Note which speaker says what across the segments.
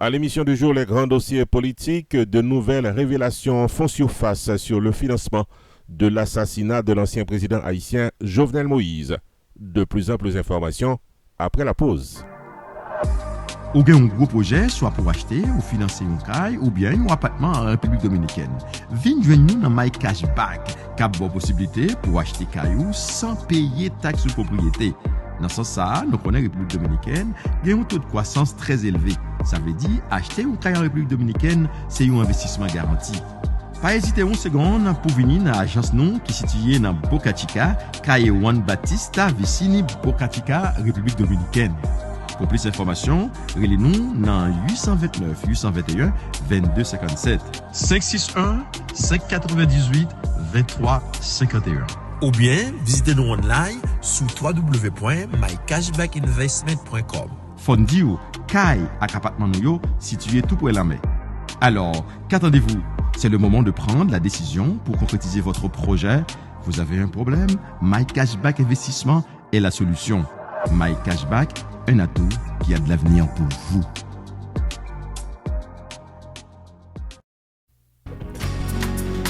Speaker 1: À l'émission du jour, les grands dossiers politiques, de nouvelles révélations font surface sur le financement de l'assassinat de l'ancien président haïtien Jovenel Moïse. De plus amples informations après la pause.
Speaker 2: Ou bien un gros projet, soit pour acheter ou financer un caille ou bien un appartement en République Dominicaine. Viens joindre nous dans My Cashback, cap bonne possibilité pour acheter caillou sans payer taxe de propriété. Dans ce sens, nous connaissons la République Dominicaine, il y a un taux de croissance très élevé. Ça veut dire, acheter un caille en République Dominicaine, c'est un investissement garanti. Pas hésiter une seconde pour venir dans l'agence nous qui est située dans Boca Chica, Calle Juan Batista, Vicini, Boca Chica, République Dominicaine. Pour plus d'informations, relez-nous dans 829 821 2257 561 598 2351.
Speaker 3: Ou bien, visitez-nous online sur www.mycashbackinvestment.com.
Speaker 2: Fondio, Kai ak appartement nou situé tout près de la mer. Alors, qu'attendez-vous? C'est le moment de prendre la décision pour concrétiser votre projet. Vous avez un problème? My Cashback Investissement est la solution. My Cashback, un atout qui a de l'avenir pour vous.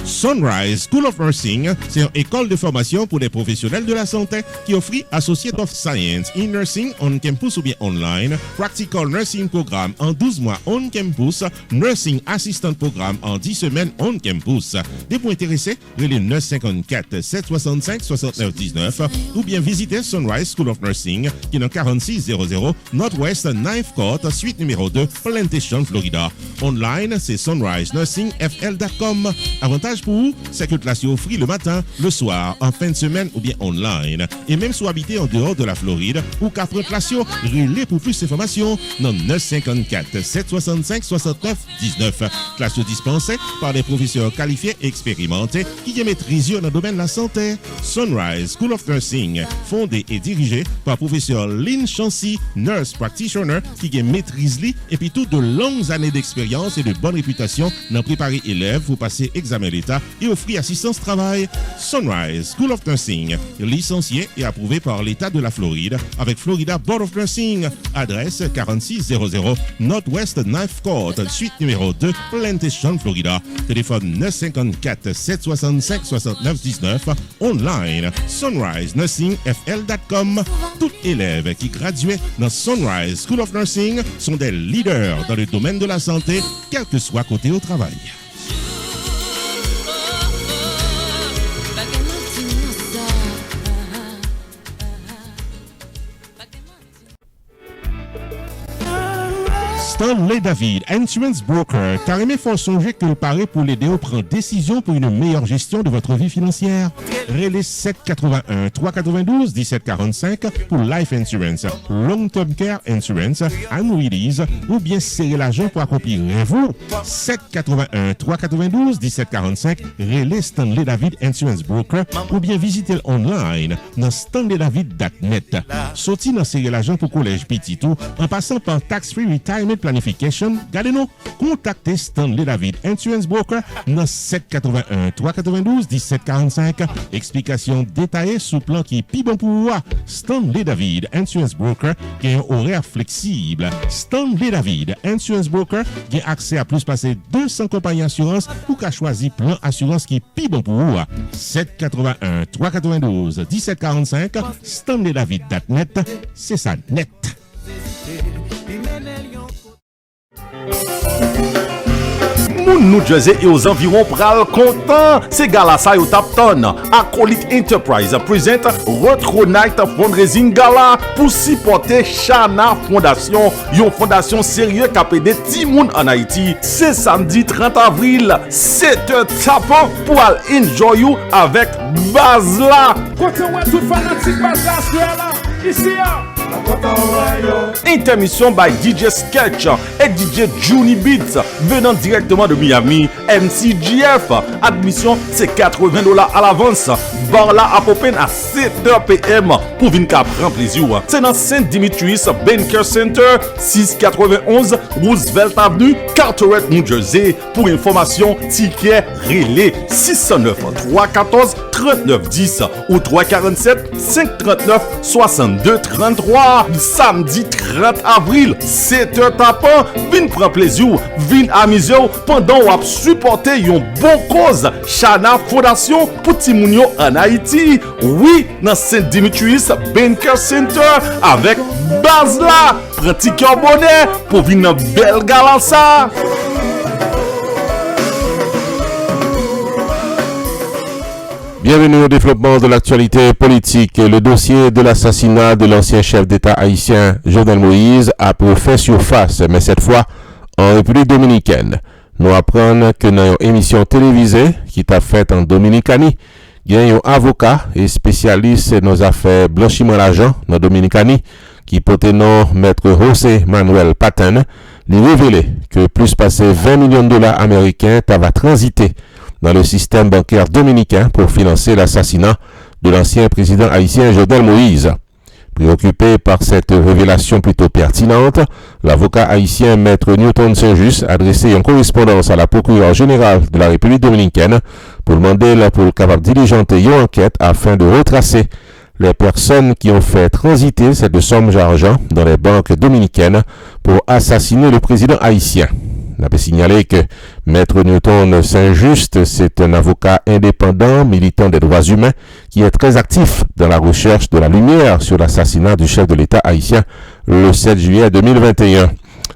Speaker 1: Sunrise School of Nursing, c'est une école de formation pour les professionnels de la santé qui offre Associate of Science in Nursing on campus ou bien online, Practical Nursing Programme en 12 mois on campus, Nursing Assistant Programme en 10 semaines on campus. Des points intéressés, relais 954 765 69 19 ou bien visitez Sunrise School of Nursing qui est dans 4600 Northwest 9th Court, suite numéro 2, Plantation, Florida. Online, c'est sunrisenursingfl.com. Avantage pour vous, c'est que la classe est offerte le matin, le soir, en fin de semaine ou bien online. Et même si vous habitez en dehors de la Floride ou qu'à prendre classe, relais pour plus d'informations dans 954 765 69 19. Classe dispensée par des professeurs qualifiés et expérimentés qui maîtrisent dans le domaine de la santé. Sunrise School of Nursing, fondé et dirigé par professeur Lynn Chancy, nurse practitioner qui maîtrise et puis toutes de longues années d'expérience et de bonne réputation dans préparer élèves pour passer examen d'État et offrir assistance travail. Sunrise School of Nursing, licencié et approuvé par l'État de la Floride avec Florida Board of Nursing. Adresse 4600 Northwest 9th Court, suite numéro 2, Plantation, Florida. Téléphone 954 765 69 19. Online, sunrisenursingfl.com. Tout élève qui graduait dans Sunrise School of Nursing sont des leaders dans le domaine de la santé, quel que soit côté au travail. Stanley David, Insurance Broker, carrément faut songer que le pari pour l'aider à prendre décision pour une meilleure gestion de votre vie financière. Relais 781 392 1745 pour Life Insurance, Long Term Care Insurance, Annuities ou bien serrer l'argent pour accomplir vous. 781 392 1745, relais Stanley David Insurance Broker ou bien visitez online dans stanleydavid.net. Sorti dans serrer l'argent pour collège petit tout en passant par Tax Free Retirement Planification, gardez-nous, contactez Stanley David Insurance Broker dans 781 392 1745. Explication détaillée sous plan qui est plus bon pour vous. Stanley David Insurance Broker qui a un horaire flexible. Stanley David Insurance Broker qui a accès à plus passer 200 compagnies d'assurance ou qu'à choisir plan assurance qui est plus bon pour vous. 781 392 1745. StanleyDavid.net, c'est ça net.
Speaker 4: Moun New Jersey et aux environs pral content. C'est gala ça yo Tapton. Acolyte Enterprise présente Retro Night Fundraising Gala pour supporter Shana Fondation, une fondation sérieuse qui a aidé ti moun en Haïti. C'est samedi 30 avril, 7h tapant pour aller enjoy you avec Bazla.
Speaker 5: Côté ouais tout fanatique Bazla là. Ici là.
Speaker 4: Intermission by DJ Sketch et DJ Juni Beats venant directement de Miami. MCGF. Admission c'est $80 à l'avance. Bar là à Popen à 7h PM pour venir prendre plaisir. C'est dans Saint-Dimitris Banker Center 691 Roosevelt Avenue, Carteret, New Jersey. Pour information, ticket relais 609 314 3910 ou 347 539 62 33. soir, samedi 30 avril, 7h tapant, vin prendre plaisir, vin amuser pendant ou supporter yon bon cause. Chana Fondation pour Timounio en Haïti. Oui, dans Saint-Dimitris Banker Center avec Bazla. Pratique un bonnet pour venir une belle gala ça.
Speaker 6: Bienvenue au développement de l'actualité politique. Le dossier de l'assassinat de l'ancien chef d'État haïtien Jovenel Moïse a fait surface, mais cette fois en République dominicaine. Nous apprenons que dans une émission télévisée qui t'a faite en Dominicanie, il y a un avocat et spécialiste dans nos affaires blanchiment d'argent dans Dominicanie qui portait nom Maître José Manuel Patton, lui révélé que plus passé 20 millions de dollars américains t'avaient transité dans le système bancaire dominicain pour financer l'assassinat de l'ancien président haïtien Jovenel Moïse. Préoccupé par cette révélation plutôt pertinente, l'avocat haïtien Maître Newton Saint-Just a adressé une correspondance à la procureure générale de la République dominicaine pour demander pour capable diligenter une enquête afin de retracer les personnes qui ont fait transiter cette somme d'argent dans les banques dominicaines pour assassiner le président haïtien. On a signalé que Maître Newton Saint-Just, c'est un avocat indépendant, militant des droits humains, qui est très actif dans la recherche de la lumière sur l'assassinat du chef de l'État haïtien le 7 juillet 2021.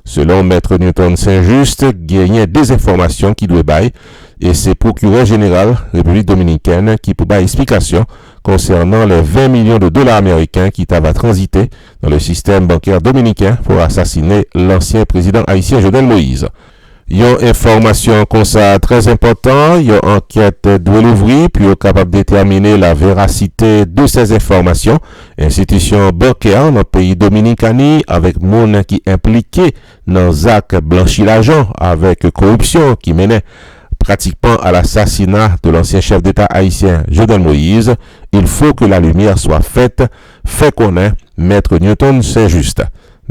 Speaker 6: Selon Maître Newton Saint-Just, gagnait des informations qui doit bailler et c'est procureur général République dominicaine qui peut bailler explication concernant les 20 millions de dollars américains qui avaient transité dans le système bancaire dominicain pour assassiner l'ancien président haïtien Jovenel Moïse. Une information comme ça très importante, une enquête doit l'ouvrir puis est capable de déterminer la véracité de ces informations. Institution bancaire dans le pays dominicain avec monde qui impliqué dans actes blanchi l'argent avec corruption qui menait pratiquement à l'assassinat de l'ancien chef d'État haïtien Jovenel Moïse, il faut que la lumière soit faite, fait connaître Maître Newton Saint-Just.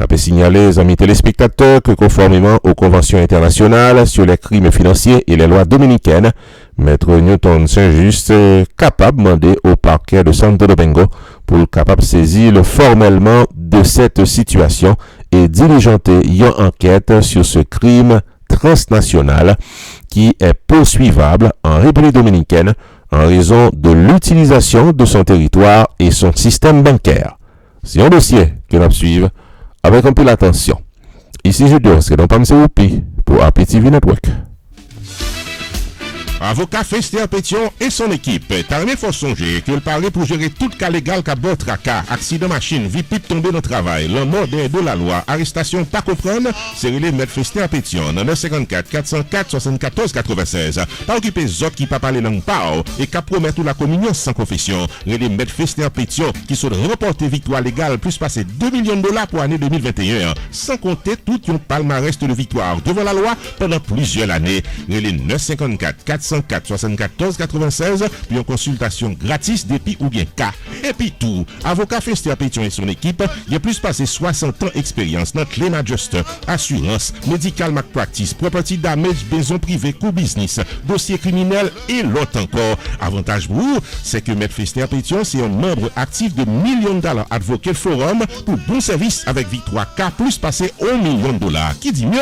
Speaker 6: On peut signaler, les amis téléspectateurs, que conformément aux conventions internationales sur les crimes financiers et les lois dominicaines, Maître Newton Saint-Just est capable de demander au parquet de Santo Domingo pour capable saisir formellement de cette situation et diligenter une enquête sur ce crime transnational qui est poursuivable en République dominicaine en raison de l'utilisation de son territoire et son système bancaire. C'est un dossier que nous suivons avec un peu d'attention. Ici, je dis que nous sommes pour APTV Network.
Speaker 1: Avocat Fester Pétion et son équipe. T'armé faut songer que le parler pour gérer tout cas légal qu'a bot tracas, accident machine, vie pipe tombé dans le travail, le mort de la loi, arrestation pas comprendre, c'est relé Maître Fester Pétion, 954 404 74 96. Pas occupé zot qui pas parler langue pao et qu'a promettre la communion sans confession. Relé Maître Fester Pétion qui sont remporté victoire légale plus passé 2 millions de dollars pour l'année 2021, sans compter tout un palmarès de victoire devant la loi pendant plusieurs années. Relé 954 404 74 96 puis en consultation gratis depuis ou bien cas. Et puis tout, avocat Fester Pétion et son équipe, il a plus passé 60 ans d'expérience dans claim adjuster, assurance, medical malpractice, property damage, maison privée, co-business, dossier criminel et l'autre encore. Avantage pour vous, c'est que Maître Fester Pétion, c'est un membre actif de millions de dollars Advocate Forum pour bon service avec victoire K plus passé 1 million de dollars. Qui dit mieux?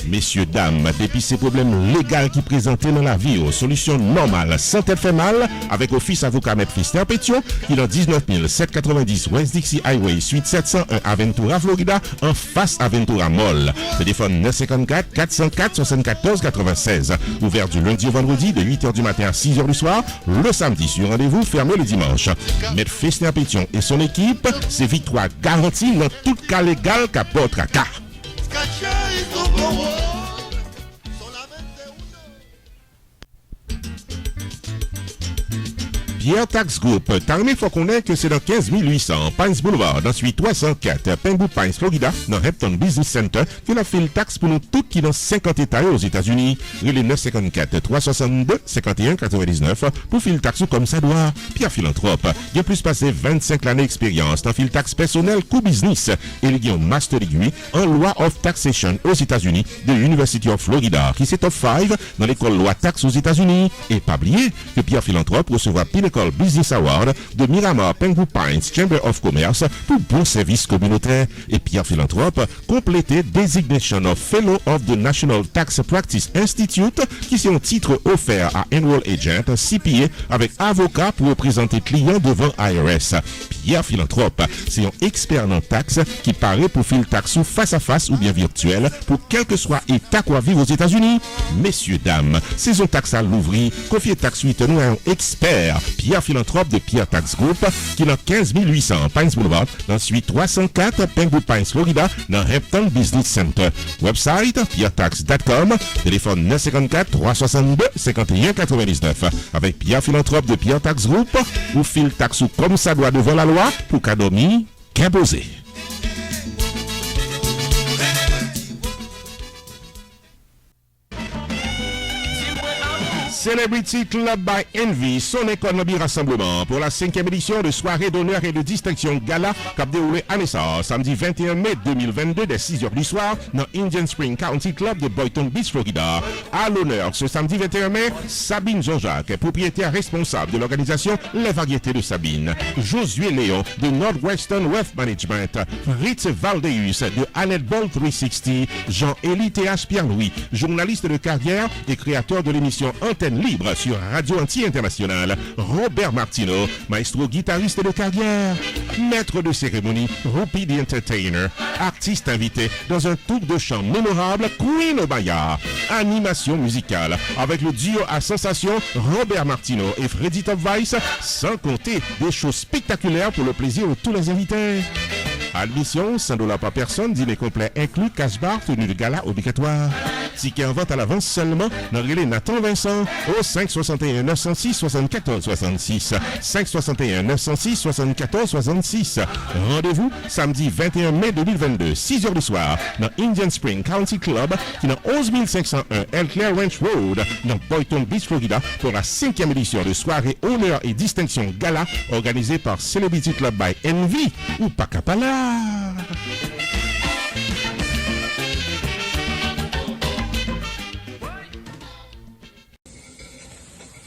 Speaker 1: Messieurs, dames, depuis ces problèmes légaux qui présentaient dans la vie, aux solutions normales, sans tête fait mal, avec Office Avocat Maître Fester Pétion, qui est dans 19 790 West Dixie Highway, suite 701 Aventura, Florida, en face Aventura Mall. Téléphone 954 404 74 96. Ouvert du lundi au vendredi de 8h du matin à 6h du soir. Le samedi sur rendez-vous, fermé le dimanche. Maître Fester Pétion et son équipe, c'est victoire garantie dans tout cas légal qu'à votre cas. Pierre Tax Group, Tarmé faut connaître que c'est dans 15 800 Pines Boulevard, dans suite 304 Pengu Pines, Florida, dans Hampton Business Center, que la file taxe pour nous toutes qui dans 50 États aux États-Unis. Relais 954 362 51 99 pour file taxe comme ça doit. Pierre Philanthrope, il a plus passé 25 années d'expérience dans file taxe personnel co-business et il a un master degree en loi of taxation aux États-Unis de l'University of Florida, qui c'est top 5 dans l'école loi taxe aux États-Unis. Et pas oublier que Pierre Philanthrope recevra pile Local Business Award de Miramar Pengu Pines Chamber of Commerce pour bon service communautaire. Et Pierre Philanthrope complété Designation of Fellow of the National Tax Practice Institute qui c'est un titre offert à Enroll Agent CPA avec avocat pour représenter clients devant IRS. Pierre Philanthrope, c'est un expert en taxes qui paraît pour filer taxe face à face ou bien virtuel pour quel que soit état quoi vivre aux États-Unis. Messieurs, dames, saison taxe à l'ouvrir, confiez taxe 8 nous à un expert, Pierre Philanthrope de Pierre Tax Group, qui est dans 15 800 Pines Boulevard, dans suite 304 Pengu Pines, Florida, dans Hampton Business Center. Website, pierretax.com, téléphone 954 362 51 99. Avec Pierre Philanthrope de Pierre Tax Group, ou file taxe comme ça doit devant la loi, pour cadomi, qu'imposer. Celebrity Club by Envy, son économie rassemblement pour la 5e édition de soirée d'honneur et de distinction gala cap déroulé à Nessa, samedi 21 mai 2022 dès 6h du soir dans Indian Spring County Club de Boynton Beach, Florida. À l'honneur ce samedi 21 mai, Sabine Jean-Jacques, propriétaire responsable de l'organisation Les Variétés de Sabine, Josué Léon de Northwestern Wealth Management, Ritz Valdeus de Annette Ball 360, Jean-Élie T.H. Pierre-Louis, journaliste de carrière et créateur de l'émission Antenne Libre sur Radio Anti-International, Robert Martineau, maestro guitariste de carrière, maître de cérémonie, Rupi the Entertainer, artiste invité dans un tour de chant mémorable, Queen Obaya, animation musicale avec le duo à sensation Robert Martineau et Freddy Top Vice, sans compter des choses spectaculaires pour le plaisir de tous les invités. Admission, $100 par personne, dîner complet inclus, cash bar, tenue de gala obligatoire. Ticket en vente à l'avance seulement dans le relais Nathan Vincent au 561 906 74 66. 561 906 74 66. Rendez-vous samedi 21 mai 2022, 6h du soir, dans Indian Spring County Club, qui est dans 11501 Elclair Ranch Road, dans Boynton Beach, Florida, pour la 5e édition de soirée honneur et distinction gala organisée par Celebrity Club by Envy ou Pacapala.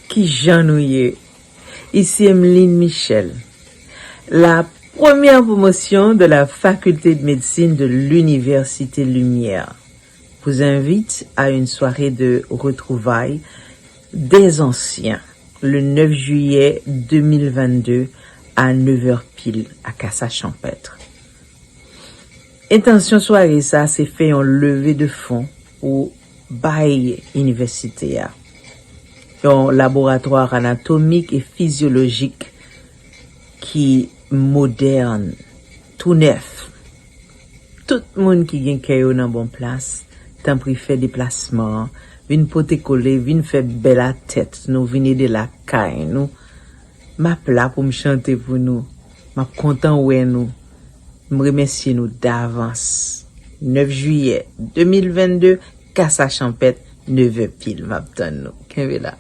Speaker 7: Qui j'ennuie. Ici Emeline Michel. La première promotion de la faculté de médecine de l'Université Lumière vous invite à une soirée de retrouvailles des anciens le 9 juillet 2022 à 9h pile à Cassa-Champêtre. Intention soirée ça, c'est fait en levée de fonds au bail universitaire. Un laboratoire anatomique et physiologique qui moderne, tout neuf. Tout le monde qui vient caillou dans bon place, tant pris fait déplacement, vin pote coller, vin fait belle à tête, nous venez de la caille, nous. Ma plat pour me chanter pour nous. Ma content ouais nous. Me remercier nous d'avance. 9 juillet 2022, Cassa-Champêtre, 9h pile, m'attend nous. Qu'est-ce là?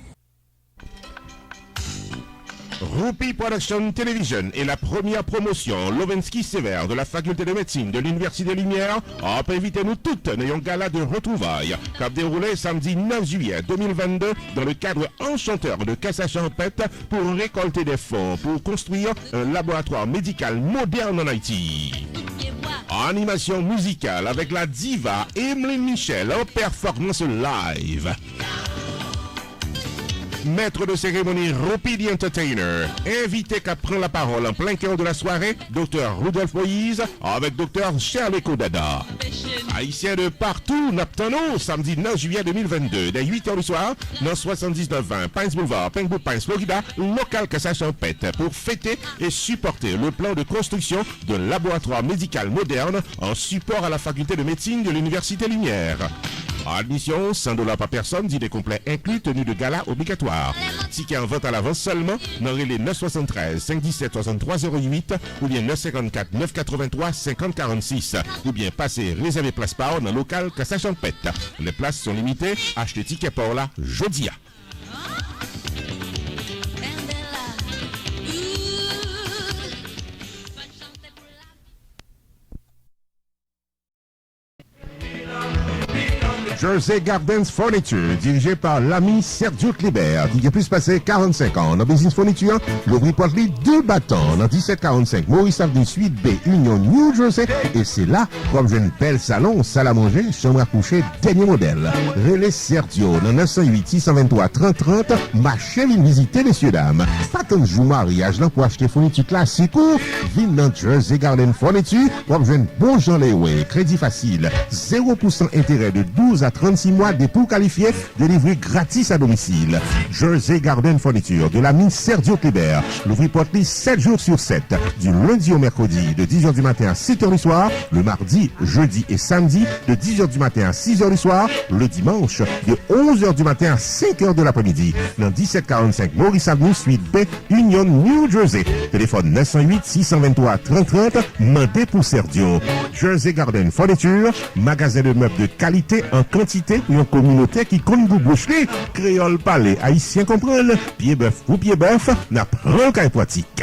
Speaker 1: Rupi Production Television est la première promotion Lovensky Sévère de la faculté de médecine de l'Université Lumière a invité nous toutes dans un gala de retrouvailles qui a déroulé samedi 9 juillet 2022 dans le cadre enchanteur de Cassa-Champêtre pour récolter des fonds pour construire un laboratoire médical moderne en Haïti. Animation musicale avec la diva Emeline Michel en performance live. Maître de cérémonie Rupi the Entertainer, invité qu'à prendre la parole en plein cœur de la soirée, Dr Rudolph Moïse avec Dr Shirley Kodada. Haïtiens de partout, Naptano, samedi 9 juillet 2022, dès 8h du soir, dans 7920 Pines Boulevard, Pengu Pines, Florida, local Cassa-Champêtre, pour fêter et supporter le plan de construction d'un laboratoire médical moderne en support à la faculté de médecine de l'Université Lumière. Admission, $100 par personne, dîner complet inclus, tenue de gala obligatoire. Ticket en vente à l'avance seulement dans les 973 517 63 08 ou bien 954 983 50 46 ou bien passer réserver place par dans le local Cassa-Champêtre. Les places sont limitées. Achetez ticket pour la Jodia. Jersey Gardens Furniture, dirigé par l'ami Sergio Kleber, qui a plus passé 45 ans dans business fourniture, l'ouvrier porte-lit 2 bâtons dans 1745 Maurice Avenue Suite B, Union, New Jersey, et c'est là, comme j'ai une belle salon, salle à manger, chambre à coucher, dernier modèle. Relais Sergio, dans 908 623 3030, marché vient visiter, messieurs, dames. Pas tant de jour mariage, là, pour acheter fourniture classique ou, vine dans Jersey Garden Furniture, comme j'ai une bon Jean Leoué, crédit facile, 0% intérêt de 12 à 36 mois dépôt qualifié, délivré gratis à domicile. Jersey Garden Furniture de la mine Sergio Kleber. L'ouvrier porte-lit 7 jours sur 7, du lundi au mercredi de 10h du matin à 7h du soir, le mardi, jeudi et samedi de 10h du matin à 6h du soir, le dimanche de 11h du matin à 5h de l'après-midi. Dans 1745 Maurice Avenue Suite B, Union, New Jersey. Téléphone 908 623 3030, mandé pour Sergio. Jersey Garden Furniture, magasin de meubles de qualité en quantité pour une communauté qui compte vous boucher. Créole parler, haïtien comprendre, pied bœuf ou pied bœuf, n'a prend qu'un pratique.